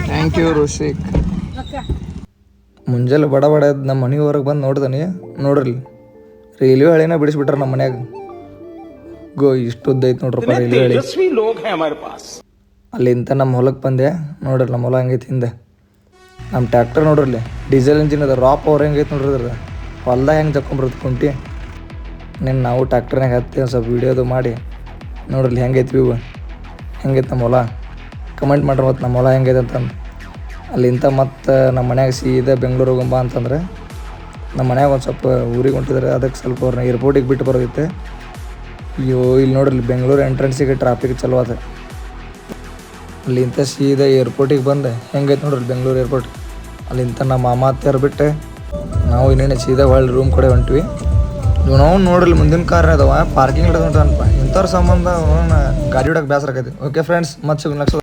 Thank you ಋಷಿಕ್. ಮುಂಜಾನೆ ಬಡ ಎದ್ದು ನಮ್ಮ ಮನೆ ಹೊರಗೆ ಬಂದು ನೋಡ್ದಾನೆ, ನೋಡ್ರಿ ರೈಲ್ವೆ ಹಳಿನ ಬಿಡಿಸ್ಬಿಟ್ರ ನಮ್ಮ ಮನ್ಯಾಗ. ಇಷ್ಟುದ್ದ ಐತೆ ನೋಡ್ರಪ್ಪ ರೈಲ್ವೆ ಹಳಿ. ಅಲ್ಲಿಂದ ನಮ್ಮ ಹೊಲಕ್ಕೆ ಬಂದೆ, ನೋಡ್ರಿ ನಮ್ಮ ಹೊಲ ಹಂಗೈತಿ ಹಿಂದೆ. ನಮ್ಮ ಟ್ಯಾಕ್ಟರ್ ನೋಡ್ರಿ ಡೀಸೆಲ್ ಇಂಜಿನ್ ಅದ, ರಾ ಪವರ್ ಹೆಂಗೈತೆ ನೋಡ್ರಿ ಅದ್ರ ಹೊಲ್ದಾಗ ಹೆಂಗೆ ತಕೊಂಬರುತ್ತೆ ಕುಂಟಿ. ನೀನು ನಾವು ಟ್ಯಾಕ್ಟರ್ನಾಗ ಹತ್ತಿ ಒಂದು ಸ್ವಲ್ಪ ವೀಡಿಯೋದು ಮಾಡಿ ನೋಡ್ರಿ ಹೆಂಗೈತಿ ವ್ಯೂ, ಹೆಂಗೈತೆ ನಮ್ಮ ಹೊಲ. ಕಮೆಂಟ್ ಮಾಡ್ರಿ ಮತ್ತು ನಮ್ಮ ಹೊಲ ಹೆಂಗೈತೆ ಅಂತಂದು. ಅಲ್ಲಿಂದ ಮತ್ತು ನಮ್ಮ ಮನ್ಯಾಗ ಸೀದಾ ಬೆಂಗ್ಳೂರಿಗೆ ಹೋಗಂಬ ಅಂತಂದ್ರೆ ನಮ್ಮ ಮನ್ಯಾಗ ಒಂದು ಸ್ವಲ್ಪ ಊರಿಗೆ ಹೊಂಟಿದ್ರೆ ಅದಕ್ಕೆ ಸ್ವಲ್ಪ ಅವ್ರನ್ನ ಏರ್ಪೋರ್ಟಿಗೆ ಬಿಟ್ಟು ಬರೋದೈತೆ. ಅಯ್ಯೋ ಇಲ್ಲಿ ನೋಡ್ರಿ ಬೆಂಗಳೂರು ಎಂಟ್ರೆನ್ಸಿಗೆ ಟ್ರಾಫಿಕ್ ಚಲೋ ಅದ. ಅಲ್ಲಿಂದ ಸೀದಾ ಏರ್ಪೋರ್ಟಿಗೆ ಬಂದೆ, ಹೆಂಗೈತೆ ನೋಡ್ರಿ ಬೆಂಗಳೂರು ಏರ್ಪೋರ್ಟ್. ಅಲ್ಲಿಂದ ನಮ್ಮ ಮಾಮ ಅತ್ತೆಯರು ಬಿಟ್ಟು ನಾವು ಇನ್ನೇನು ಸೀದಾ ಒಳ್ಳೆ ರೂಮ್ ಕಡೆ ಹೊಂಟ್ವಿ. ನಾವು ನೋಡ್ರಿ ಮುಂದಿನ ಕಾರ್ ಅದಾವ, ಪಾರ್ಕಿಂಗ್ ಇಡೋದು ಅನ್ಪ. ಇಂಥವ್ರ ಸಂಬಂಧ ಗಾಡಿ ಹೊಡಕ್ಕೆ ಬೇಸರ ಆಕೈತಿ. ಓಕೆ ಫ್ರೆಂಡ್ಸ್, ಮತ್ತೆ ಸಿಗೋಣ.